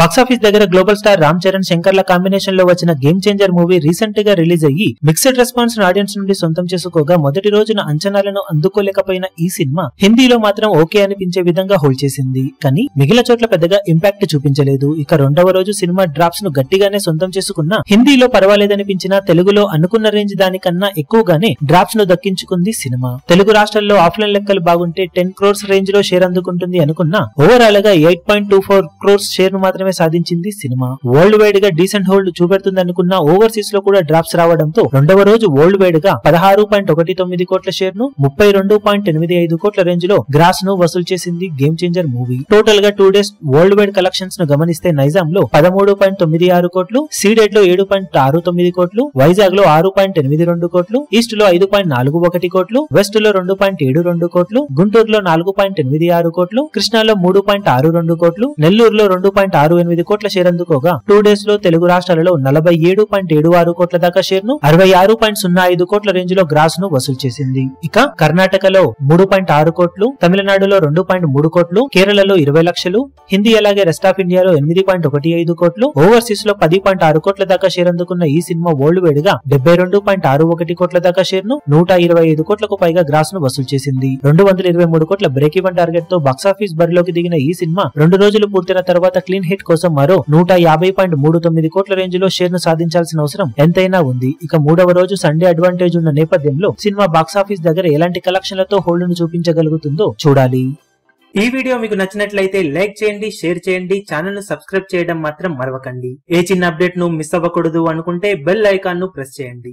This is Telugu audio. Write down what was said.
బాక్సాఫీస్ దగ్గర గ్లోబల్ స్టార్ రామ్ చరణ్ శంకర్ల కాంబినేషన్ లో వచ్చిన గేమ్ చేంజర్ మూవీ రీసెంట్ గా రిలీజ్ అయ్యి మిక్స్డ్ రెస్పాన్స్ ఆడియన్స్ నుండి సొంతం చేసుకోగా మొదటి రోజున అంచనాలను అందుకోలేకపోయిన ఈ సినిమా హిందీలో మాత్రం ఓకే అనిపించే విధంగా హోల్డ్ చేసింది. కానీ మిగిలిన చోట్ల పెద్దగా ఇంపాక్ట్ చూపించలేదు. ఇక రెండవ రోజు సినిమా డ్రాప్స్ ను గట్టిగానే సొంతం చేసుకున్న హిందీలో పర్వాలేదనిపించినా తెలుగులో అనుకున్న రేంజ్ దానికన్నా ఎక్కువగానే డ్రాప్స్ ను దక్కించుకుంది సినిమా. తెలుగు రాష్ట్రాల్లో ఆఫ్లైన్ లెక్కలు బాగుంటే 10 crores రేంజ్ లో షేర్ అందుకుంటుంది అనుకున్నా ఓవరాల్ గా 8.24 crores షేర్ ను మాత్రమే సాధించింది సినిమా. వరల్డ్ వైడ్ గా డీసెంట్ హోల్డ్ చూపెడుతుంది అనుకున్న ఓవర్సీస్ లో కూడా డ్రాప్స్ రావడంతో రెండవ రోజు వరల్డ్ వైడ్ గా 16.19 కోట్ల షేర్ ను 32.85 కోట్ల రేంజ్ లో గ్రాస్ ను వసూలు చేసింది గేమ్ చేంజర్ మూవీ. టోటల్ గా 2 days వరల్డ్ వైడ్ కలెక్షన్స్ ను గమనిస్తే నైజాం లో 13.96 కోట్లు, సీడెడ్ లో 7.69 కోట్లు, వైజాగ్ లో 6.82 కోట్లు, ఈస్ట్ లో 5.41 కోట్లు, వెస్ట్ లో 2.72 కోట్లు, గుంటూరులో 4.86 కోట్లు, కృష్ణాలో 3.62 కోట్లు, నెల్లూరులో 2.68 కోట్ల షేర్ అందుకోగా 2 days లో తెలుగు రాష్ట్రాలలో 47.76 కోట్ల దాకా షేర్ ను 66.05 కోట్ల రేంజ్ లో గ్రాస్ ను వసూలు చేసింది. ఇక కర్ణాటకలో 3.6 కోట్లు, తమిళనాడులో 2.3 కోట్లు, కేరళలో 20 లక్షలు, హిందీ అలాగే రెస్ట్ ఆఫ్ ఇండియాలో 8.15 కోట్లు, ఓవర్సీస్ లో 10.6 కోట్ల దాకా షేర్ అందుకున్న ఈ సినిమా వరల్డ్ వైడ్ గా 72.61 కోట్ల దాకా షేర్ ను 125 కోట్లకు పైగా గ్రాస్ ను వసూలు చేసింది. 223 కోట్ల బ్రేక్ ఈవెన్ టార్గెట్ తో బాక్సాఫీస్ బరిలోకి దిగిన ఈ సినిమా 2 రోజులు పూర్తయిన తర్వాత క్లీన్ హిట్ కోసం మరో 150.39 కోట్ల రేంజ్ లో షేర్ ను సాధించాల్సిన అవసరం ఎంతైనా ఉంది. ఇక మూడవ రోజు సండే అడ్వాంటేజ్ ఉన్న నేపథ్యంలో సినిమా బాక్సాఫీస్ దగ్గర ఎలాంటి కలెక్షన్లతో హోల్డ్ ను చూపించగలుగుతుందో చూడాలి. ఈ వీడియో మీకు నచ్చినట్లయితే లైక్ చేయండి, షేర్ చేయండి, ఛానల్ ను సబ్స్క్రైబ్ చేయడం మాత్రం మరవకండి. ఏ చిన్న అప్డేట్ ను మిస్ అవ్వకూడదు అనుకుంటే బెల్ ఐకాన్ ను ప్రెస్ చేయండి.